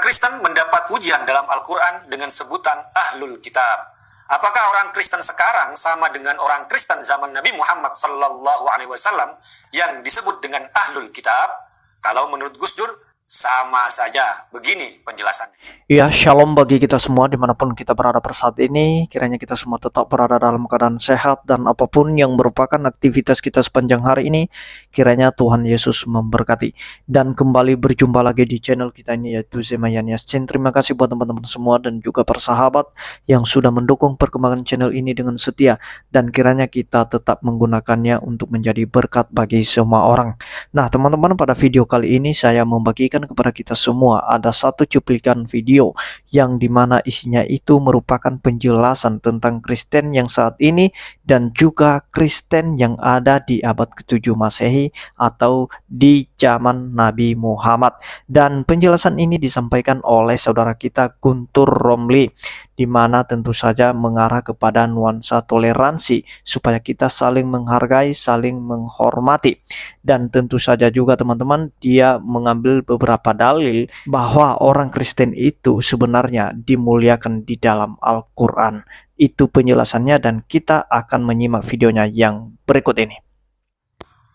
Kristen mendapat pujian dalam Al-Quran dengan sebutan Ahlul Kitab. Apakah orang Kristen sekarang sama dengan orang Kristen zaman Nabi Muhammad SAW yang disebut dengan Ahlul Kitab? Kalau menurut Gus Dur, sama saja. Begini penjelasannya. Ya, shalom bagi kita semua dimanapun kita berada per saat ini. Kiranya kita semua tetap berada dalam keadaan sehat dan apapun yang merupakan aktivitas kita sepanjang hari ini, kiranya Tuhan Yesus memberkati. Dan kembali berjumpa lagi di channel kita ini, yaitu Zemayan Yasin. Terima kasih buat teman-teman semua dan juga persahabat yang sudah mendukung perkembangan channel ini dengan setia. Dan kiranya kita tetap menggunakannya untuk menjadi berkat bagi semua orang. Nah teman-teman, pada video kali ini saya membagikan kepada kita semua ada satu cuplikan video yang dimana isinya itu merupakan penjelasan tentang Kristen yang saat ini dan juga Kristen yang ada di abad ke-7 Masehi atau di zaman Nabi Muhammad. Dan penjelasan ini disampaikan oleh saudara kita Guntur Romli, di mana tentu saja mengarah kepada nuansa toleransi supaya kita saling menghargai, saling menghormati. Dan tentu saja juga teman-teman, dia mengambil beberapa dalil bahwa orang Kristen itu sebenarnya dimuliakan di dalam Al-Quran. Itu penjelasannya dan kita akan menyimak videonya yang berikut ini.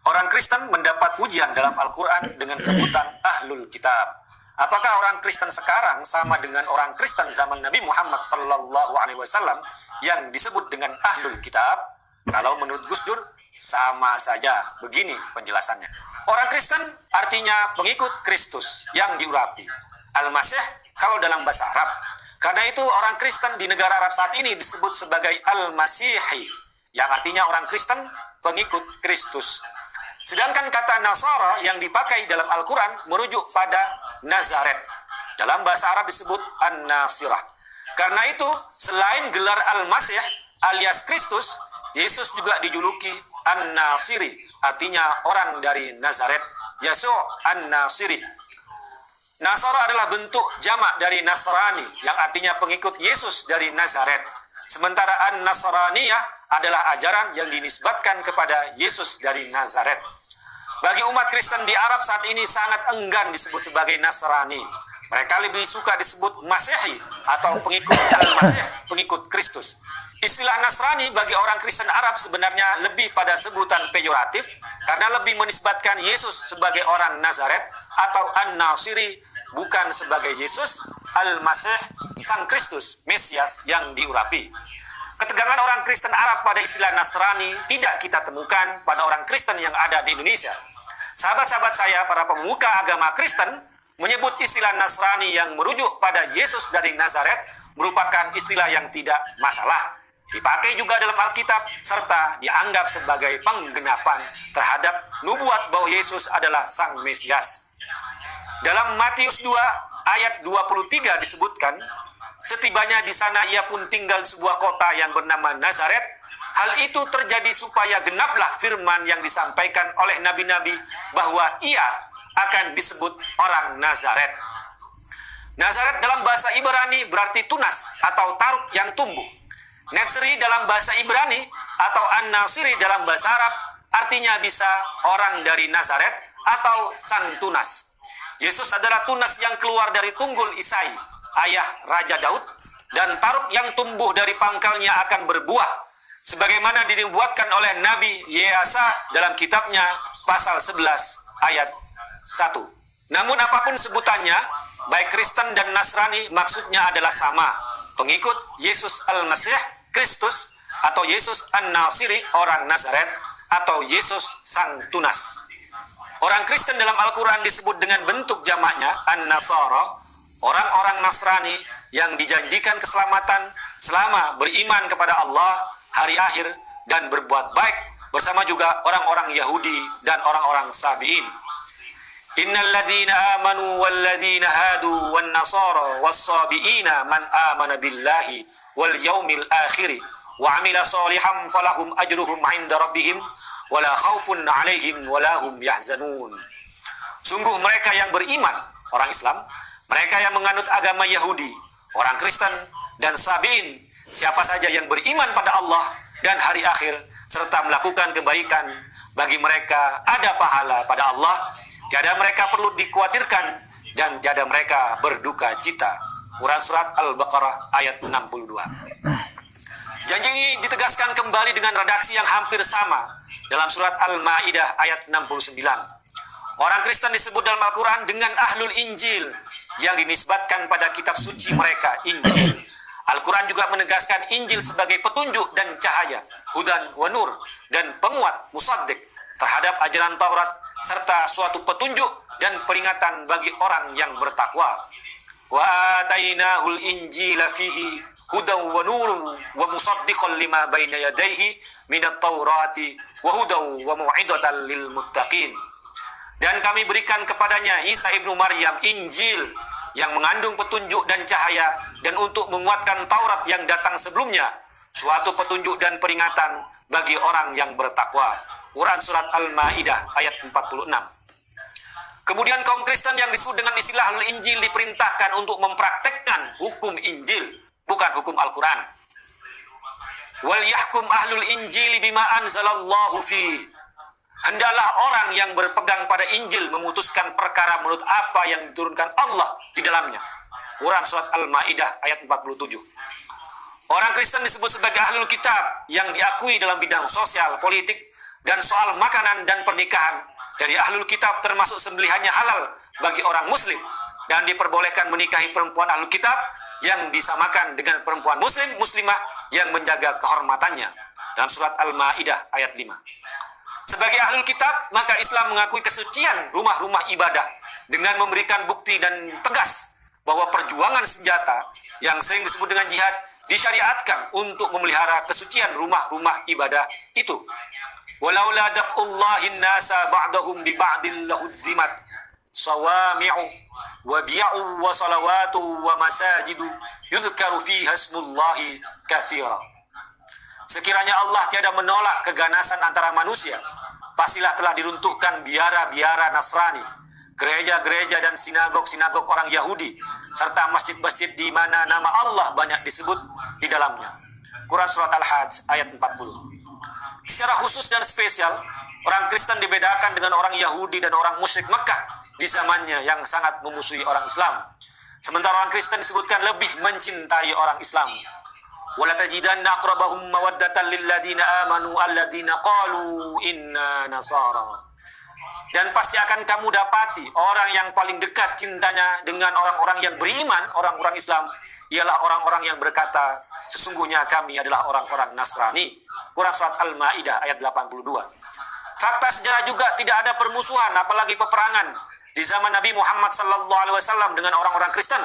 Orang Kristen mendapat pujian dalam Al-Quran dengan sebutan Ahlul Kitab. Apakah orang Kristen sekarang sama dengan orang Kristen zaman Nabi Muhammad SAW yang disebut dengan Ahlul Kitab? Kalau menurut Gus Dur, sama saja. Begini penjelasannya. Orang Kristen artinya pengikut Kristus yang diurapi. Al-Masih kalau dalam bahasa Arab. Karena itu orang Kristen di negara Arab saat ini disebut sebagai Al-Masihi, yang artinya orang Kristen pengikut Kristus. Sedangkan kata Nasara yang dipakai dalam Al-Quran merujuk pada Nazaret. Dalam bahasa Arab disebut An-Nasirah. Karena itu, selain gelar Al-Masih alias Kristus, Yesus juga dijuluki An-Nasiri, artinya orang dari Nazaret, Yesus An-Nasiri. Nasara adalah bentuk jamak dari Nasrani, yang artinya pengikut Yesus dari Nazaret. Sementara An-Nasraniyah adalah ajaran yang dinisbatkan kepada Yesus dari Nazaret. Bagi umat Kristen di Arab saat ini sangat enggan disebut sebagai Nasrani. Mereka lebih suka disebut Masehi atau pengikut Al-Masih, pengikut Kristus. Istilah Nasrani bagi orang Kristen Arab sebenarnya lebih pada sebutan pejoratif karena lebih menisbatkan Yesus sebagai orang Nazaret atau An-Nasiri, bukan sebagai Yesus Al-Masih, Sang Kristus, Mesias yang diurapi. Ketegangan orang Kristen Arab pada istilah Nasrani tidak kita temukan pada orang Kristen yang ada di Indonesia. Sahabat-sahabat saya, para pemuka agama Kristen, menyebut istilah Nasrani yang merujuk pada Yesus dari Nazaret merupakan istilah yang tidak masalah. Dipakai juga dalam Alkitab serta dianggap sebagai penggenapan terhadap nubuat bahwa Yesus adalah Sang Mesias. Dalam Matius 2 ayat 23 disebutkan, setibanya di sana ia pun tinggal di sebuah kota yang bernama Nazaret. Hal itu terjadi supaya genaplah firman yang disampaikan oleh nabi-nabi bahwa ia akan disebut orang Nazaret. Nazaret dalam bahasa Ibrani berarti tunas atau taruk yang tumbuh. Natsiri dalam bahasa Ibrani atau An-Nasiri dalam bahasa Arab artinya bisa orang dari Nazaret atau sang tunas. Yesus adalah tunas yang keluar dari tunggul Isai, ayah Raja Daud, dan taruk yang tumbuh dari pangkalnya akan berbuah, sebagaimana dinubuatkan oleh Nabi Yesaya dalam kitabnya pasal 11 ayat 1. Namun apapun sebutannya, baik Kristen dan Nasrani maksudnya adalah sama, pengikut Yesus Al-Masih, Kristus, atau Yesus An-Nasiri, orang Nazaret, atau Yesus Sang Tunas. Orang Kristen dalam Al-Quran disebut dengan bentuk jamaknya An-Nasara, orang-orang Nasrani yang dijanjikan keselamatan selama beriman kepada Allah, hari akhir, dan berbuat baik, bersama juga orang-orang Yahudi dan orang-orang Sabi'in. Innal ladzina amanu wal ladzina hadu wan nasara was sabiina man amana billahi wal yaumil akhir wa amila shalihan falahum ajruhum 'inda rabbihim wala khaufun 'alaihim wala hum yahzanun. Sungguh mereka yang beriman, orang Islam, mereka yang menganut agama Yahudi, orang Kristen dan Sabi'in, siapa saja yang beriman pada Allah dan hari akhir serta melakukan kebaikan, bagi mereka ada pahala pada Allah. Tiada mereka perlu dikhawatirkan dan tiada mereka berduka cita. Quran Surat Al-Baqarah ayat 62. Janji ini ditegaskan kembali dengan redaksi yang hampir sama dalam Surat Al-Ma'idah ayat 69. Orang Kristen disebut dalam Al-Quran dengan Ahlul Injil yang dinisbatkan pada kitab suci mereka, Injil. Al-Quran juga menegaskan Injil sebagai petunjuk dan cahaya, hudan wa nur, dan penguat, musaddiq, terhadap ajaran Taurat, serta suatu petunjuk dan peringatan bagi orang yang bertakwa. Wa atainahul injila fihi hudan wa nurun wa musaddiqan lima baina yadayhi minat taurati wa hudan wa mau'idatan lil muttaqin. Dan kami berikan kepadanya Isa ibnu Maryam Injil yang mengandung petunjuk dan cahaya, dan untuk menguatkan Taurat yang datang sebelumnya, suatu petunjuk dan peringatan bagi orang yang bertakwa. Quran Surat Al-Ma'idah ayat 46. Kemudian kaum Kristen yang disebut dengan istilah Ahlul Injil diperintahkan untuk mempraktekkan hukum Injil, bukan hukum Al-Quran. Wal yahkum ahlul injili bima anzalallahu fi. Hendaklah orang yang berpegang pada Injil memutuskan perkara menurut apa yang diturunkan Allah di dalamnya. Quran Surat Al-Ma'idah ayat 47. Orang Kristen disebut sebagai Ahlul Kitab yang diakui dalam bidang sosial, politik, dan soal makanan dan pernikahan. Dari Ahlul Kitab termasuk sembelihannya halal bagi orang Muslim, dan diperbolehkan menikahi perempuan Ahlul Kitab yang disamakan dengan perempuan Muslim, Muslimah yang menjaga kehormatannya. Dalam Surat Al-Ma'idah ayat 5. Sebagai Ahlul Kitab, maka Islam mengakui kesucian rumah-rumah ibadah dengan memberikan bukti dan tegas bahwa perjuangan senjata yang sering disebut dengan jihad disyariatkan untuk memelihara kesucian rumah-rumah ibadah itu. Walaula daf'ullahin nasa ba'dahum bi ba'din lahuddimat sawami'u wa bi'u wa salawatu wa masajidu yudhkaru fiha ismullahi katsira. Sekiranya Allah tiada menolak keganasan antara manusia, pastilah telah diruntuhkan biara-biara Nasrani, gereja-gereja dan sinagog-sinagog orang Yahudi, serta masjid-masjid di mana nama Allah banyak disebut di dalamnya. Quran Surat Al-Hajj ayat 40. Secara khusus dan spesial, orang Kristen dibedakan dengan orang Yahudi dan orang musyrik Mekah di zamannya yang sangat memusuhi orang Islam. Sementara orang Kristen disebutkan lebih mencintai orang Islam. Wala tajidanna aqrabahum mawaddatan lil ladzina amanu alladzina qalu inna nasara. Dan pasti akan kamu dapati orang yang paling dekat cintanya dengan orang-orang yang beriman, orang-orang Islam, ialah orang-orang yang berkata, sesungguhnya kami adalah orang-orang Nasrani. Quran Surat Al-Ma'idah ayat 82. Fakta sejarah juga tidak ada permusuhan, apalagi peperangan di zaman Nabi Muhammad SAW dengan orang-orang Kristen.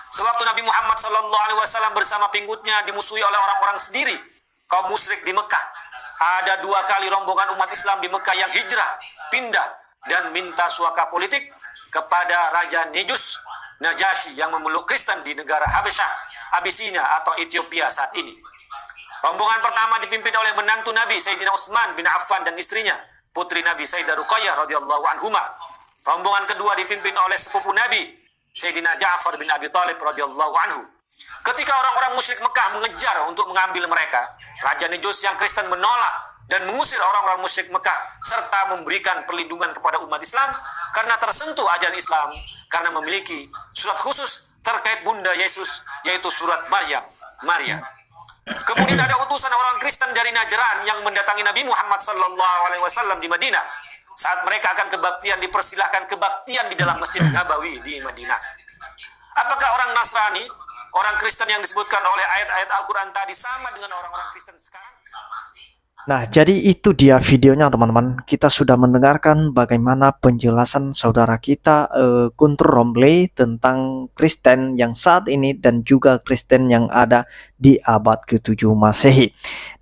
Sewaktu Nabi Muhammad SAW bersama pengikutnya dimusuhi oleh orang-orang sendiri, kaum musyrik di Mekah. Ada 2 kali rombongan umat Islam di Mekah yang hijrah, pindah, dan minta suaka politik kepada Raja Najasyi yang memeluk Kristen di negara Habasyah, Abisinia atau Ethiopia saat ini. Rombongan pertama dipimpin oleh menantu Nabi Sayyidina Utsman bin Affan dan istrinya, putri Nabi Sayyidah Ruqayyah radhiyallahu anhuma. Rombongan kedua dipimpin oleh sepupu Nabi Sayyidina Ja'far bin Abi Thalib radhiyallahu anhu. Ketika orang-orang musyrik Mekah mengejar untuk mengambil mereka, Raja Najasyi yang Kristen menolak dan mengusir orang-orang musyrik Mekah serta memberikan perlindungan kepada umat Islam karena tersentuh ajaran Islam, karena memiliki surat khusus terkait Bunda Yesus, yaitu surat Maria. Kemudian ada utusan orang Kristen dari Najran yang mendatangi Nabi Muhammad SAW di Madinah. Saat mereka akan kebaktian, dipersilahkan kebaktian di dalam Masjid Nabawi di Madinah. Apakah orang Nasrani, orang Kristen yang disebutkan oleh ayat-ayat Al-Quran tadi sama dengan orang-orang Kristen sekarang? Nah, jadi itu dia videonya teman-teman. Kita sudah mendengarkan bagaimana penjelasan saudara kita Guntur Romley tentang Kristen yang saat ini dan juga Kristen yang ada di abad ke-7 Masehi.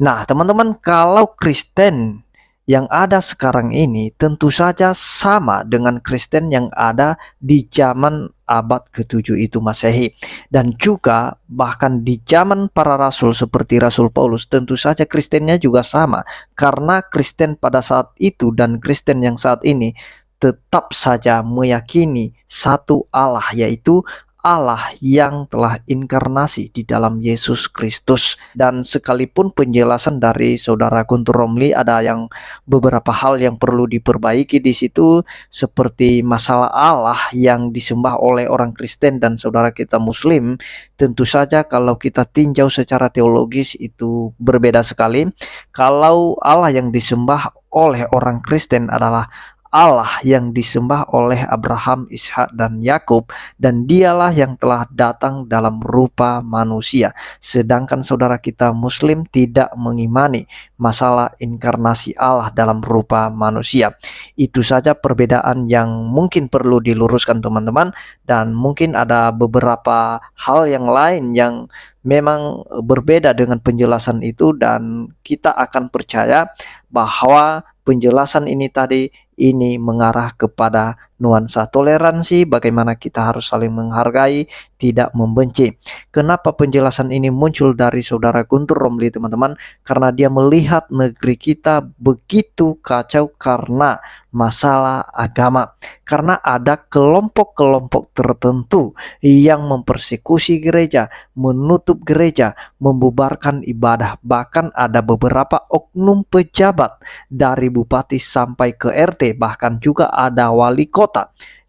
Nah, teman-teman, kalau Kristen yang ada sekarang ini tentu saja sama dengan Kristen yang ada di zaman abad ke-7 itu Masehi, dan juga bahkan di zaman para rasul seperti Rasul Paulus tentu saja Kristennya juga sama, karena Kristen pada saat itu dan Kristen yang saat ini tetap saja meyakini satu Allah, yaitu Allah yang telah inkarnasi di dalam Yesus Kristus. Dan sekalipun penjelasan dari saudara Guntur Romli ada yang beberapa hal yang perlu diperbaiki di situ, seperti masalah Allah yang disembah oleh orang Kristen dan saudara kita Muslim. Tentu saja kalau kita tinjau secara teologis itu berbeda sekali. Kalau Allah yang disembah oleh orang Kristen adalah Allah yang disembah oleh Abraham, Ishak, dan Yakub, dan dialah yang telah datang dalam rupa manusia. Sedangkan saudara kita Muslim tidak mengimani masalah inkarnasi Allah dalam rupa manusia. Itu saja perbedaan yang mungkin perlu diluruskan teman-teman, dan mungkin ada beberapa hal yang lain yang memang berbeda dengan penjelasan itu, dan kita akan percaya bahwa penjelasan ini tadi ini mengarah kepada nuansa toleransi, bagaimana kita harus saling menghargai, tidak membenci. Kenapa penjelasan ini muncul dari saudara Guntur Romli teman-teman? Karena dia melihat negeri kita begitu kacau karena masalah agama. Karena ada kelompok-kelompok tertentu yang mempersekusi gereja, menutup gereja, membubarkan ibadah. Bahkan ada beberapa oknum pejabat dari bupati sampai ke RT, bahkan juga ada wali kota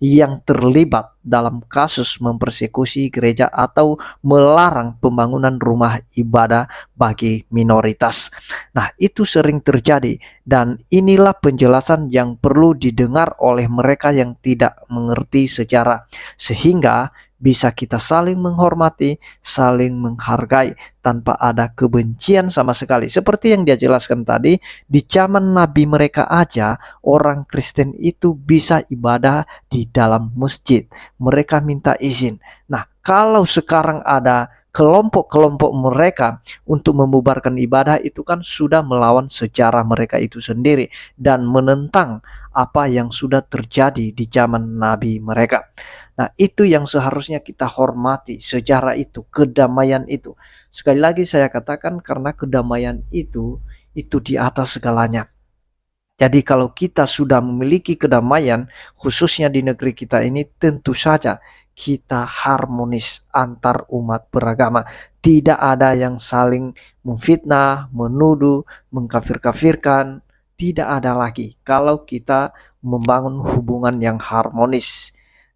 yang terlibat dalam kasus mempersekusi gereja atau melarang pembangunan rumah ibadah bagi minoritas. Nah, itu sering terjadi, dan inilah penjelasan yang perlu didengar oleh mereka yang tidak mengerti sejarah, sehingga bisa kita saling menghormati, saling menghargai tanpa ada kebencian sama sekali. Seperti yang dia jelaskan tadi, di zaman Nabi mereka aja orang Kristen itu bisa ibadah di dalam masjid. Mereka minta izin. Nah, kalau sekarang ada kelompok-kelompok mereka untuk membubarkan ibadah, itu kan sudah melawan sejarah mereka itu sendiri dan menentang apa yang sudah terjadi di zaman Nabi mereka. Nah, itu yang seharusnya kita hormati, sejarah itu, kedamaian itu. Sekali lagi saya katakan, karena kedamaian itu di atas segalanya. Jadi kalau kita sudah memiliki kedamaian, khususnya di negeri kita ini, tentu saja kita harmonis antar umat beragama. Tidak ada yang saling memfitnah, menuduh, mengkafir-kafirkan. Tidak ada lagi kalau kita membangun hubungan yang harmonis.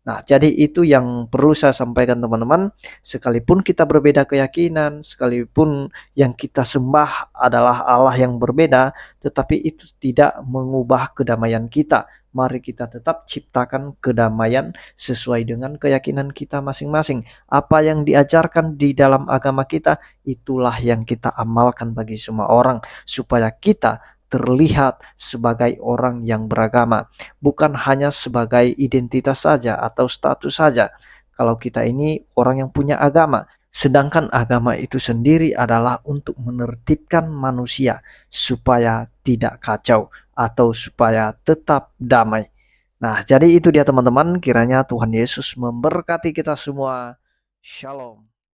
Nah, jadi itu yang perlu saya sampaikan teman-teman. Sekalipun kita berbeda keyakinan, sekalipun yang kita sembah adalah Allah yang berbeda, tetapi itu tidak mengubah kedamaian kita. Mari kita tetap ciptakan kedamaian sesuai dengan keyakinan kita masing-masing. Apa yang diajarkan di dalam agama kita, itulah yang kita amalkan bagi semua orang, supaya kita terlihat sebagai orang yang beragama, bukan hanya sebagai identitas saja atau status saja. Kalau kita ini orang yang punya agama, sedangkan agama itu sendiri adalah untuk menertibkan manusia supaya tidak kacau atau supaya tetap damai. Nah, jadi itu dia teman-teman, kiranya Tuhan Yesus memberkati kita semua. Shalom.